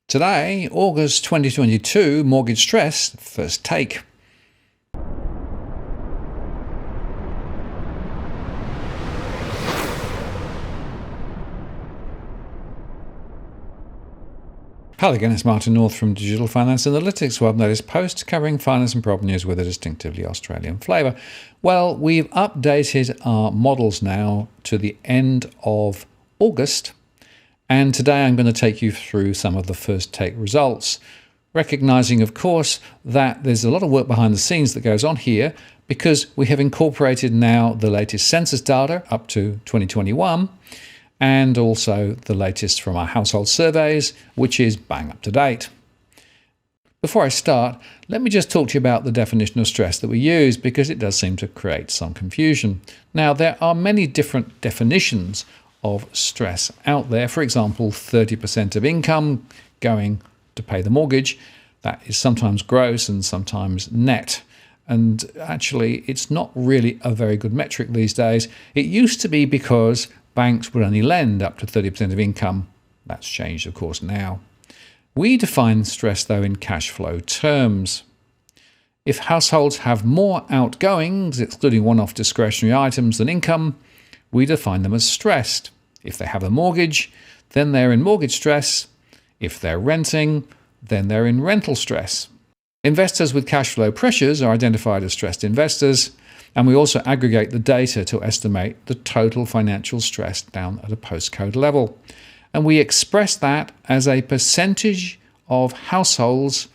Today, August 2022, mortgage stress, first take. Hello again, it's Martin North from Digital Finance Analytics, web latest post covering finance and property news with a distinctively Australian flavour. Well, we've updated our models now to the end of August, and today I'm going to take you through some of the first take results, recognising, of course, that there's a lot of work behind the scenes that goes on here because we have incorporated now the latest census data up to 2021, and also the latest from our household surveys, which is bang up to date. Before I start, let me just talk to you about the definition of stress that we use, because it does seem to create some confusion. Now, there are many different definitions of stress out there. For example, 30% of income going to pay the mortgage. That is sometimes gross and sometimes net. And actually, it's not really a very good metric these days. It used to be because banks would only lend up to 30% of income. That's changed, of course, now. We define stress, though, in cash flow terms. If households have more outgoings, excluding one-off discretionary items, than income, we define them as stressed. If they have a mortgage, then they're in mortgage stress. If they're renting, then they're in rental stress. Investors with cash flow pressures are identified as stressed investors, and we also aggregate the data to estimate the total financial stress down at a postcode level. And we express that as a percentage of households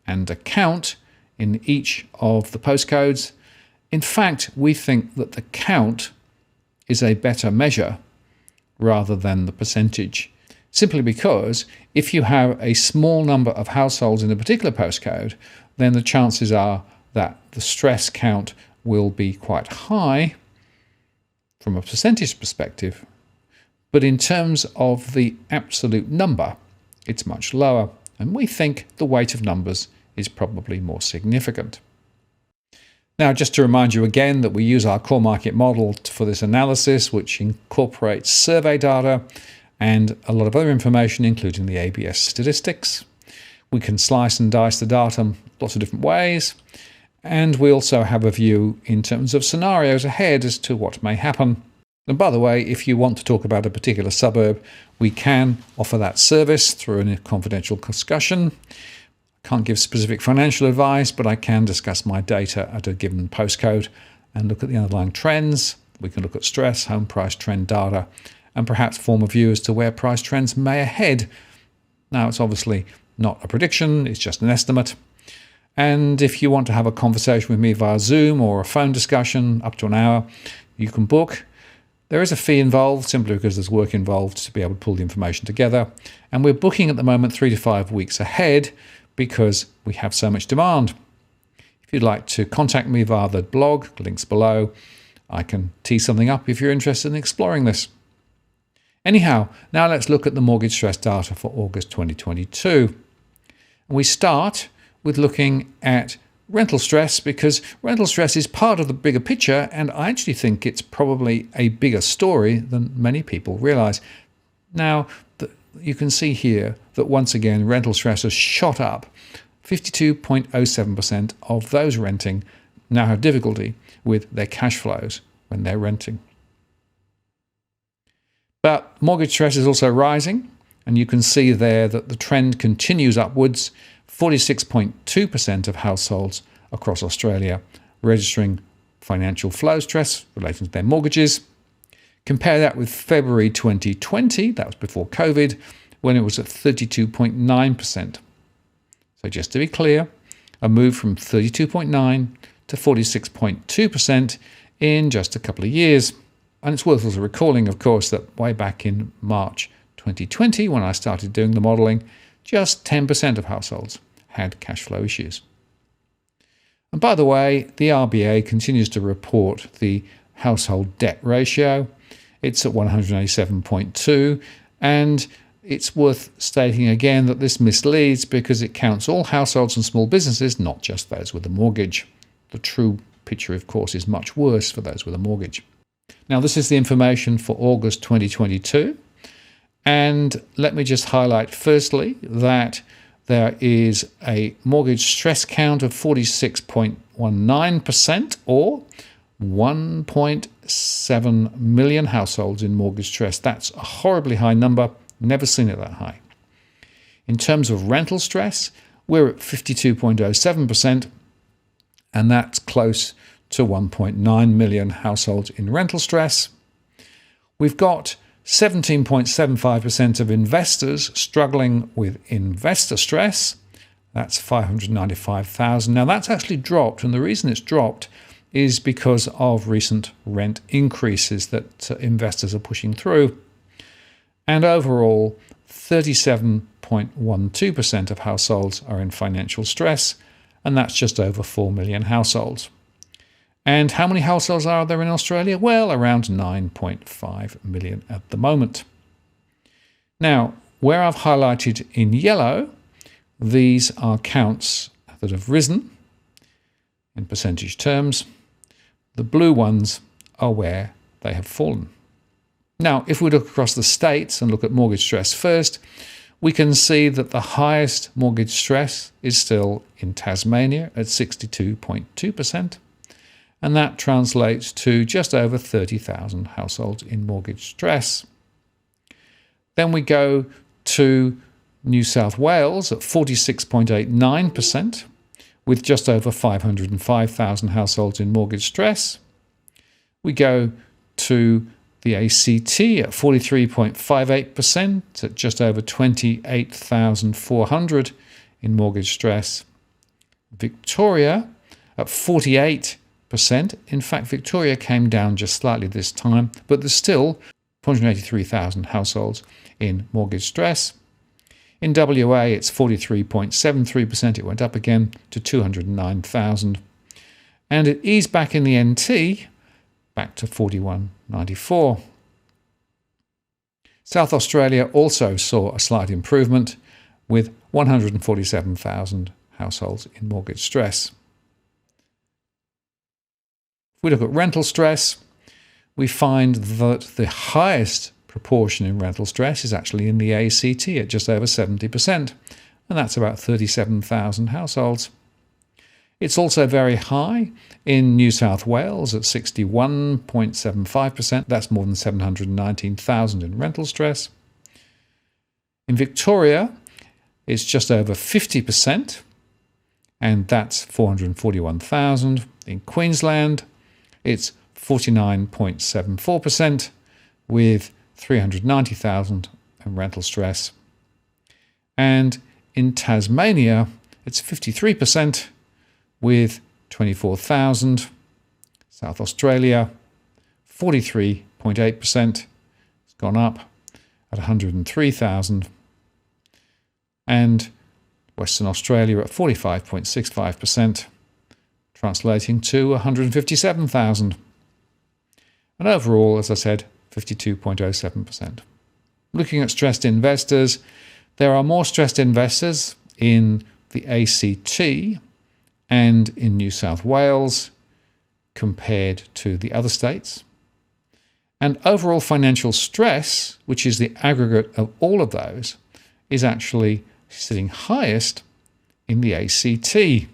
and a count in each of the postcodes. In fact, we think that the count is a better measure rather than the percentage, simply because if you have a small number of households in a particular postcode, then the chances are that the stress count will be quite high from a percentage perspective, but in terms of the absolute number, it's much lower, and we think the weight of numbers is probably more significant. Now, just to remind you again that we use our core market model for this analysis, which incorporates survey data and a lot of other information, including the ABS statistics. We can slice and dice the data lots of different ways. And we also have a view in terms of scenarios ahead as to what may happen. And by the way, if you want to talk about a particular suburb, we can offer that service through a confidential discussion. I can't give specific financial advice, but I can discuss my data at a given postcode and look at the underlying trends. We can look at stress, home price trend data, and perhaps form a view as to where price trends may head. Now, it's obviously not a prediction, it's just an estimate. And if you want to have a conversation with me via Zoom or a phone discussion up to an hour, you can book. There is a fee involved, simply because there's work involved to be able to pull the information together. And we're booking at the moment 3 to 5 weeks ahead because we have so much demand. If you'd like to contact me via the blog, links below, I can tee something up if you're interested in exploring this. Anyhow, now let's look at the mortgage stress data for August 2022. And we start with looking at rental stress, because rental stress is part of the bigger picture, and I actually think it's probably a bigger story than many people realise. Now, you can see here that once again rental stress has shot up. 52.07% of those renting now have difficulty with their cash flows when they're renting. But mortgage stress is also rising, and you can see there that the trend continues upwards. 46.2% of households across Australia registering financial flow stress relating to their mortgages. Compare that with February 2020, that was before COVID, when it was at 32.9%. So just to be clear, a move from 32.9 to 46.2% in just a couple of years. And it's worth also recalling, of course, that way back in March 2020, when I started doing the modelling, just 10% of households had cash flow issues. And by the way, the RBA continues to report the household debt ratio. It's at 187.2, and it's worth stating again that this misleads because it counts all households and small businesses, not just those with a mortgage. The true picture, of course, is much worse for those with a mortgage. Now, this is the information for August 2022. And let me just highlight firstly that there is a mortgage stress count of 46.19%, or 1.7 million households in mortgage stress. That's a horribly high number. Never seen it that high. In terms of rental stress, we're at 52.07%, and that's close to 1.9 million households in rental stress. We've got 17.75% of investors struggling with investor stress. That's 595,000. Now that's actually dropped, and the reason it's dropped is because of recent rent increases that investors are pushing through. And overall, 37.12% of households are in financial stress, and that's just over 4 million households. And how many households are there in Australia? Well, around 9.5 million at the moment. Now, where I've highlighted in yellow, these are counts that have risen in percentage terms. The blue ones are where they have fallen. Now, if we look across the states and look at mortgage stress first, we can see that the highest mortgage stress is still in Tasmania at 62.2%. And that translates to just over 30,000 households in mortgage stress. Then we go to New South Wales at 46.89%, with just over 505,000 households in mortgage stress. We go to the ACT at 43.58%, at just over 28,400 in mortgage stress. Victoria at 48%. In fact, Victoria came down just slightly this time, but there's still 483,000 households in mortgage stress. In WA, it's 43.73%. It went up again to 209,000. And it eased back in the NT, back to 41.94. South Australia also saw a slight improvement, with 147,000 households in mortgage stress. If we look at rental stress, we find that the highest proportion in rental stress is actually in the ACT at just over 70%, and that's about 37,000 households. It's also very high in New South Wales at 61.75%. That's more than 719,000 in rental stress. In Victoria, it's just over 50%, and that's 441,000. In Queensland, it's 49.74%, with 390,000 in rental stress. And in Tasmania, it's 53%, with 24,000. South Australia, 43.8%. It's gone up at 103,000. And Western Australia at 45.65%, translating to 157,000. And overall, as I said, 52.07%. Looking at stressed investors, there are more stressed investors in the ACT and in New South Wales compared to the other states. And overall financial stress, which is the aggregate of all of those, is actually sitting highest in the ACT,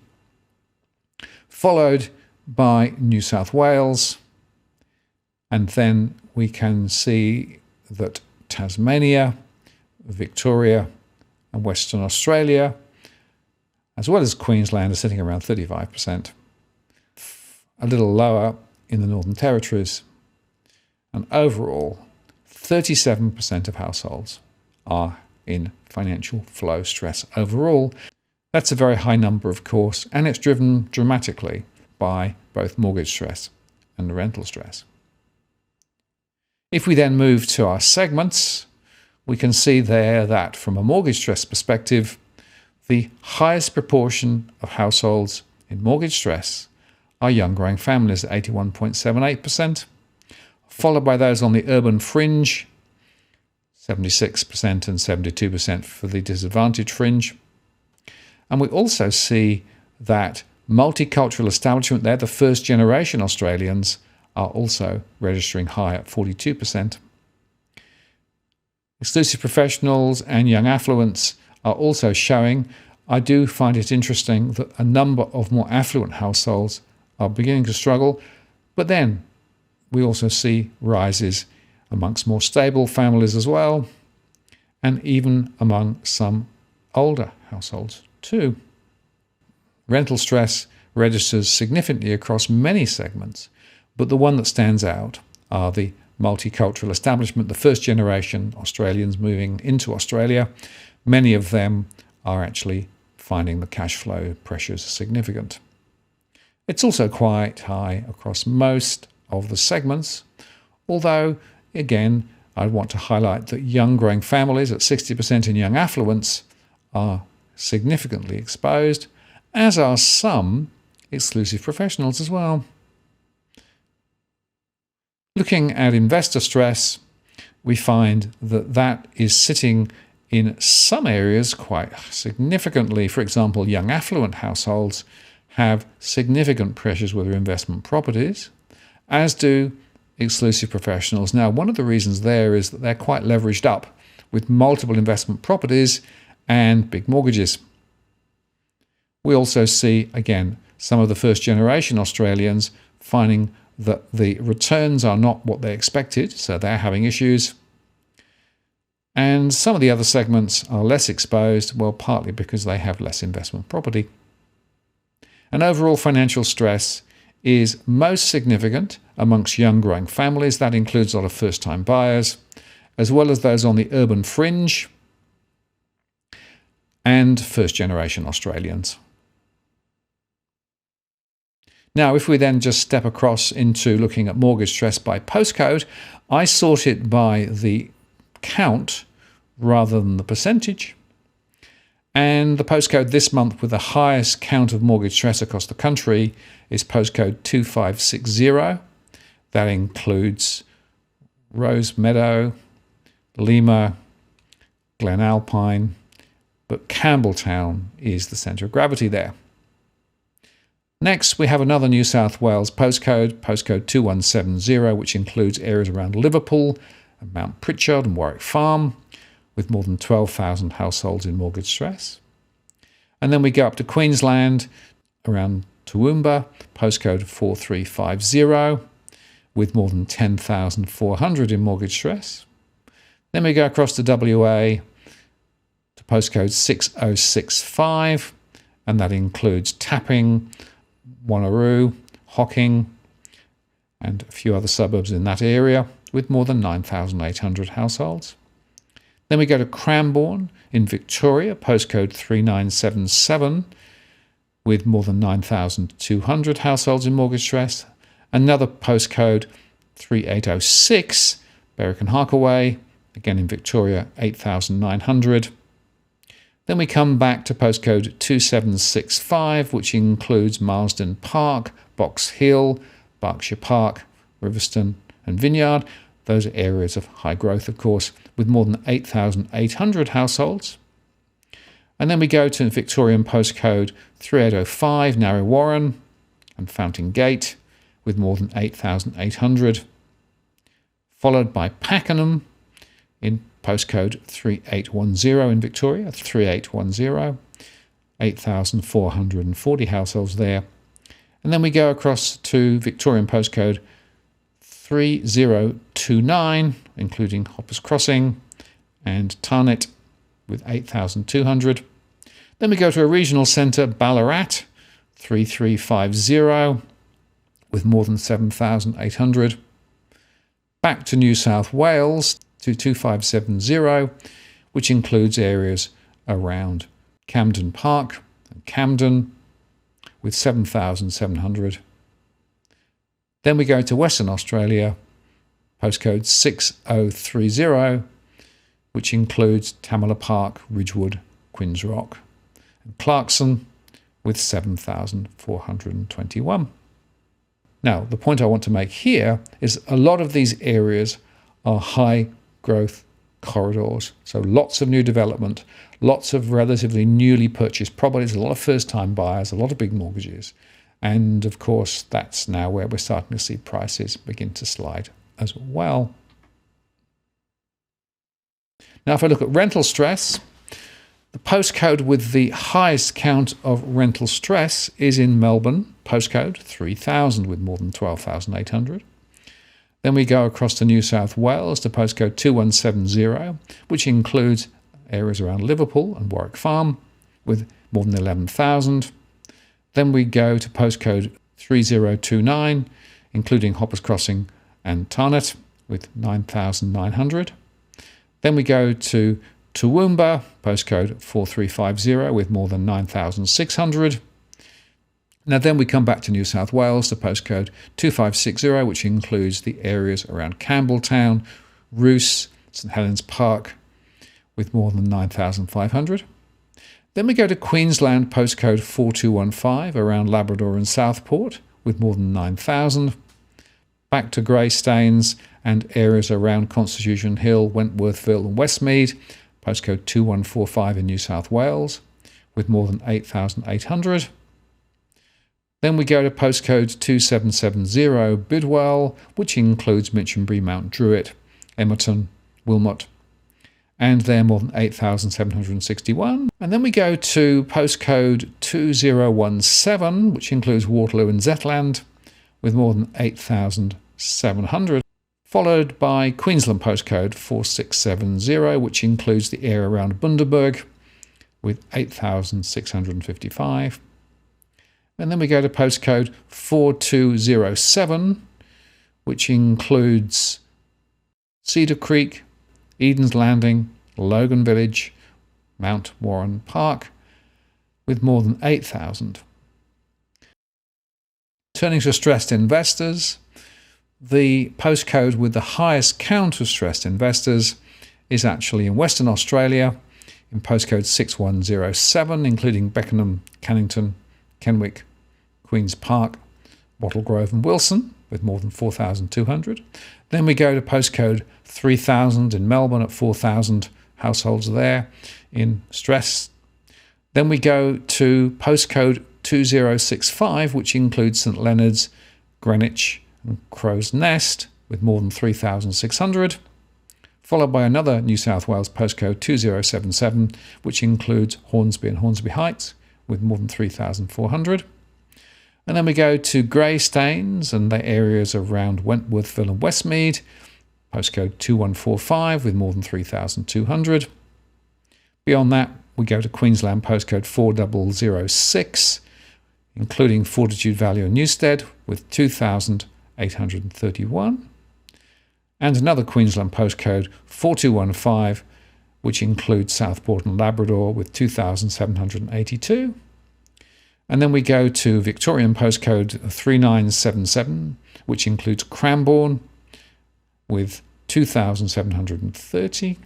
followed by New South Wales. And then we can see that Tasmania, Victoria, and Western Australia, as well as Queensland, are sitting around 35%. A little lower in the Northern Territories. And overall, 37% of households are in financial flow stress overall. That's a very high number, of course, and it's driven dramatically by both mortgage stress and rental stress. If we then move to our segments, we can see there that from a mortgage stress perspective, the highest proportion of households in mortgage stress are young growing families at 81.78%, followed by those on the urban fringe, 76% and 72% for the disadvantaged fringe. And we also see that multicultural establishment there, the first generation Australians, are also registering high at 42%. Exclusive professionals and young affluents are also showing. I do find it interesting that a number of more affluent households are beginning to struggle, but then we also see rises amongst more stable families as well, and even among some older households too. Rental stress registers significantly across many segments, but the one that stands out are the multicultural establishment, the first generation Australians moving into Australia. Many of them are actually finding the cash flow pressures significant. It's also quite high across most of the segments, although, again, I want to highlight that young growing families at 60% in young affluents are significantly exposed, as are some exclusive professionals as well. Looking at investor stress, we find that that is sitting in some areas quite significantly. For example, young affluent households have significant pressures with their investment properties, as do exclusive professionals. Now, one of the reasons there is that they're quite leveraged up with multiple investment properties and big mortgages. We also see, again, some of the first generation Australians finding that the returns are not what they expected, so they're having issues. And some of the other segments are less exposed, well, partly because they have less investment property. And overall financial stress is most significant amongst young growing families. That includes a lot of first-time buyers, as well as those on the urban fringe and first-generation Australians. Now, if we then just step across into looking at mortgage stress by postcode, I sort it by the count rather than the percentage. And the postcode this month with the highest count of mortgage stress across the country is postcode 2560. That includes Rose Meadow, Lima, Glen Alpine, but Campbelltown is the centre of gravity there. Next, we have another New South Wales postcode 2170, which includes areas around Liverpool and Mount Pritchard and Warwick Farm, with more than 12,000 households in mortgage stress. And then we go up to Queensland, around Toowoomba, postcode 4350, with more than 10,400 in mortgage stress. Then we go across to WA, to postcode 6065, and that includes Tapping, Wanneroo, Hocking, and a few other suburbs in that area, with more than 9,800 households. Then we go to Cranbourne in Victoria, postcode 3977, with more than 9,200 households in mortgage stress. Another postcode 3806, Berwick and Harkaway, again in Victoria, 8,900. Then we come back to postcode 2765, which includes Marsden Park, Box Hill, Berkshire Park, Riverstone and Vineyard. Those are areas of high growth, of course, with more than 8,800 households. And then we go to Victorian postcode 3805, Narre Warren and Fountain Gate, with more than 8,800. Followed by Pakenham in postcode 3810 in Victoria, 3810, 8,440 households there. And then we go across to Victorian postcode 3029, including Hoppers Crossing and Tarnett, with 8,200. Then we go to a regional centre, Ballarat, 3350, with more than 7,800. Back to New South Wales, to 2570, which includes areas around Camden Park and Camden, with 7,700. Then we go to Western Australia, postcode 6030, which includes Tamala Park, Ridgewood, Quinns Rock, and Clarkson, with 7,421. Now, the point I want to make here is a lot of these areas are high growth corridors. So lots of new development, lots of relatively newly purchased properties, a lot of first-time buyers, a lot of big mortgages. And of course, that's now where we're starting to see prices begin to slide as well. Now, if I look at rental stress, the postcode with the highest count of rental stress is in Melbourne, postcode 3000 with more than 12,800. Then we go across to New South Wales to postcode 2170, which includes areas around Liverpool and Warwick Farm with more than 11,000. Then we go to postcode 3029, including Hoppers Crossing and Tarnet with 9,900. Then we go to Toowoomba, postcode 4350 with more than 9,600. Now then we come back to New South Wales to postcode 2560, which includes the areas around Campbelltown, Roos, St Helens Park with more than 9,500. Then we go to Queensland, postcode 4215 around Labrador and Southport with more than 9,000. Back to Greystanes and areas around Constitution Hill, Wentworthville and Westmead, postcode 2145 in New South Wales with more than 8,800. Then we go to postcode 2770 Bidwell, which includes Minchinbury, Mount Druitt, Emerton, Wilmot, and they're more than 8,761. And then we go to postcode 2017, which includes Waterloo and Zetland, with more than 8,700, followed by Queensland postcode 4670, which includes the area around Bundaberg, with 8,655. And then we go to postcode 4207, which includes Cedar Creek, Eden's Landing, Logan Village, Mount Warren Park, with more than 8,000. Turning to stressed investors, the postcode with the highest count of stressed investors is actually in Western Australia, in postcode 6107, including Beckenham, Cannington, Kenwick, Queen's Park, Wattle Grove and Wilson, with more than 4,200. Then we go to postcode 3000 in Melbourne at 4,000 households there in stress. Then we go to postcode 2065, which includes St Leonard's, Greenwich and Crow's Nest, with more than 3,600. Followed by another New South Wales postcode 2077, which includes Hornsby and Hornsby Heights, with more than 3,400. And then we go to Greystanes and the areas around Wentworthville and Westmead, postcode 2145 with more than 3,200. Beyond that, we go to Queensland postcode 4006, including Fortitude Valley and Newstead with 2,831. And another Queensland postcode 4215, which includes Southport and Labrador with 2,782. And then we go to Victorian postcode 3977, which includes Cranbourne with 2,730,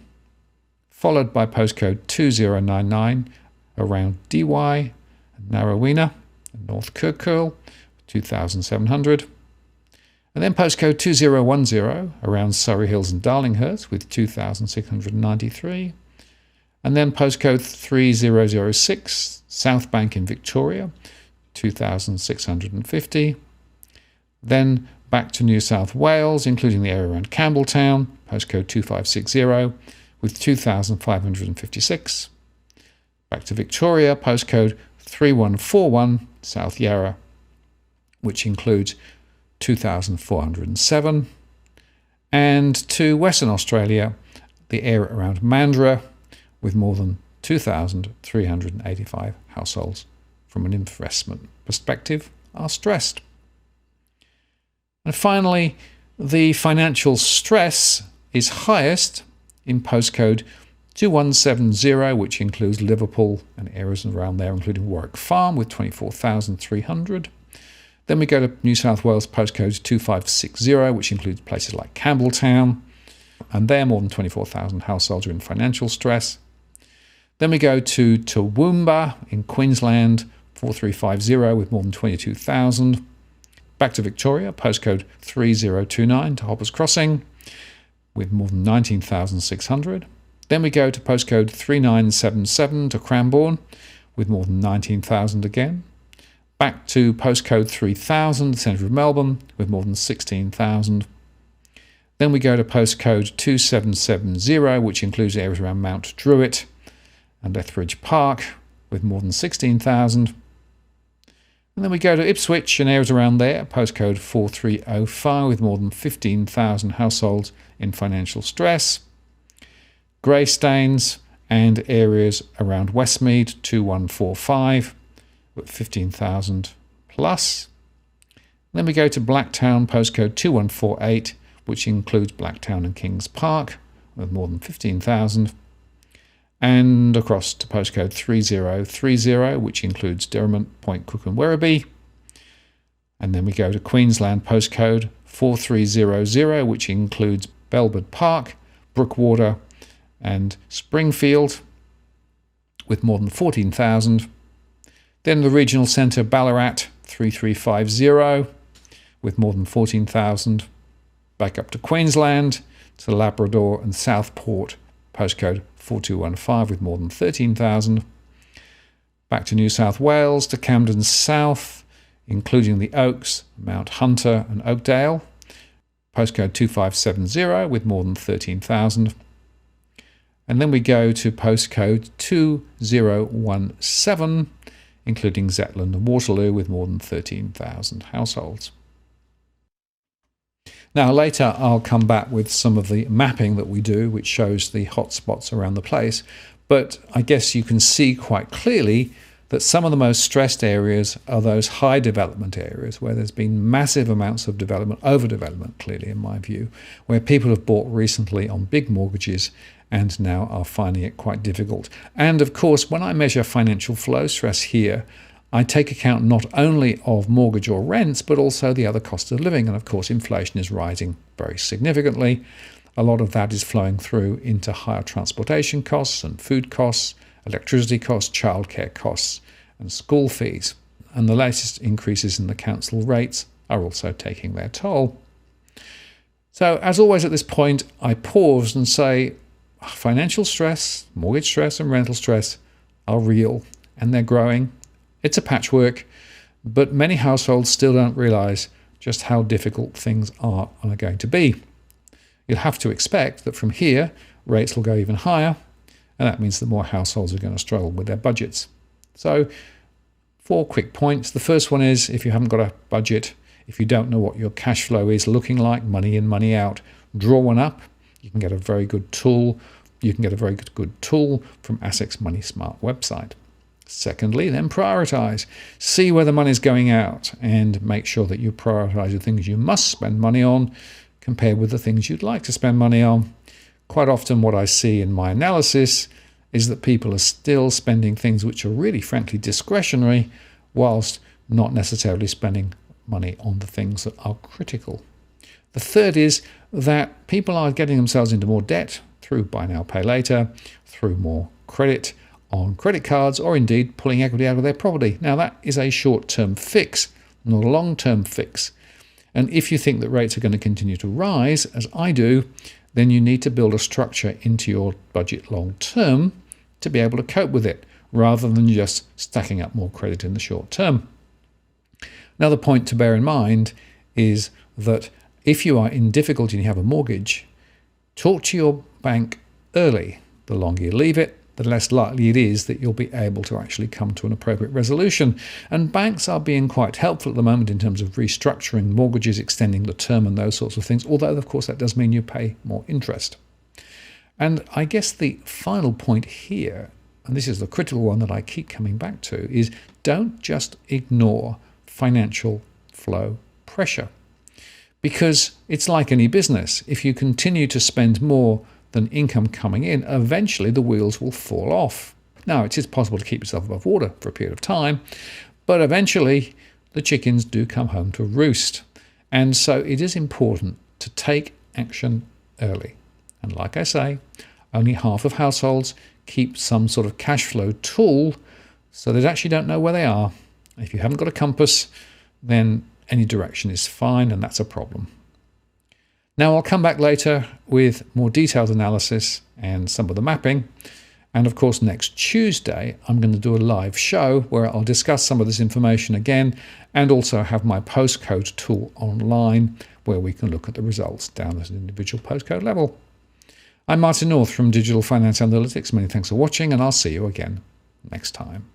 followed by postcode 2099 around Dee Why and Narrowena and North Kirkcurl, 2,700. And then postcode 2010 around Surrey Hills and Darlinghurst with 2,693. And then postcode 3006, South Bank in Victoria, 2,650. Then back to New South Wales, including the area around Campbelltown, postcode 2560, with 2,556. Back to Victoria, postcode 3141, South Yarra, which includes 2,407. And to Western Australia, the area around Mandurah, with more than 2,385 households from an investment perspective are stressed. And finally, the financial stress is highest in postcode 2170, which includes Liverpool and areas around there, including Warwick Farm with 24,300. Then we go to New South Wales postcode 2560, which includes places like Campbelltown, and there more than 24,000 households are in financial stress. Then we go to Toowoomba in Queensland, 4350 with more than 22,000. Back to Victoria, postcode 3029 to Hoppers Crossing with more than 19,600. Then we go to postcode 3977 to Cranbourne with more than 19,000 again. Back to postcode 3000, the centre of Melbourne, with more than 16,000. Then we go to postcode 2770, which includes areas around Mount Druitt and Lethbridge Park with more than 16,000. And then we go to Ipswich and areas around there, postcode 4305 with more than 15,000 households in financial stress. Greystanes and areas around Westmead 2145 with 15,000 plus. Then we go to Blacktown, postcode 2148, which includes Blacktown and Kings Park with more than 15,000. And across to postcode 3030, which includes Derrimut, Point Cook and Werribee. And then we go to Queensland, postcode 4300, which includes Belbard Park, Brookwater and Springfield with more than 14,000. Then the regional centre, Ballarat 3350 with more than 14,000. Back up to Queensland, to Labrador and Southport, postcode 4215 with more than 13,000. Back to New South Wales, to Camden South, including the Oaks, Mount Hunter and Oakdale, postcode 2570 with more than 13,000. And then we go to postcode 2017, including Zetland and Waterloo with more than 13,000 households. Now later I'll come back with some of the mapping that we do, which shows the hotspots around the place. But I guess you can see quite clearly that some of the most stressed areas are those high development areas where there's been massive amounts of development, overdevelopment clearly in my view, where people have bought recently on big mortgages and now are finding it quite difficult. And of course, when I measure financial flow stress here, I take account not only of mortgage or rents, but also the other cost of living. And of course, inflation is rising very significantly. A lot of that is flowing through into higher transportation costs and food costs, electricity costs, childcare costs, and school fees. And the latest increases in the council rates are also taking their toll. So as always at this point, I pause and say, financial stress, mortgage stress and rental stress are real and they're growing. It's a patchwork, but many households still don't realise just how difficult things are going to be. You'll have to expect that from here, rates will go even higher, and that means that more households are going to struggle with their budgets. So, 4 quick points. The first one is, if you haven't got a budget, if you don't know what your cash flow is looking like, money in, money out, draw one up. You can get a very good tool. You can get a very good tool from ASIC's Money Smart website. Secondly, then prioritise. See where the money's going out and make sure that you prioritise the things you must spend money on compared with the things you'd like to spend money on. Quite often what I see in my analysis is that people are still spending things which are really frankly discretionary whilst not necessarily spending money on the things that are critical. The third is that people are getting themselves into more debt through buy now, pay later, through more credit on credit cards, or indeed pulling equity out of their property. Now that is a short-term fix, not a long-term fix. And if you think that rates are going to continue to rise, as I do, then you need to build a structure into your budget long-term to be able to cope with it, rather than just stacking up more credit in the short term. Another point to bear in mind is that if you are in difficulty and you have a mortgage, talk to your bank early. The longer you leave it, the less likely it is that you'll be able to actually come to an appropriate resolution. And banks are being quite helpful at the moment in terms of restructuring mortgages, extending the term and those sorts of things, although of course that does mean you pay more interest. And I guess the final point here, and this is the critical one that I keep coming back to, is don't just ignore financial flow pressure. Because it's like any business. If you continue to spend more than income coming in, eventually the wheels will fall off. Now, it is possible to keep yourself above water for a period of time, but eventually the chickens do come home to roost. And so it is important to take action early. And like I say, only half of households keep some sort of cash flow tool, so they actually don't know where they are. If you haven't got a compass, then any direction is fine, and that's a problem. Now, I'll come back later with more detailed analysis and some of the mapping. And of course, next Tuesday, I'm going to do a live show where I'll discuss some of this information again and also have my postcode tool online, where we can look at the results down at an individual postcode level. I'm Martin North from Digital Finance Analytics. Many thanks for watching, and I'll see you again next time.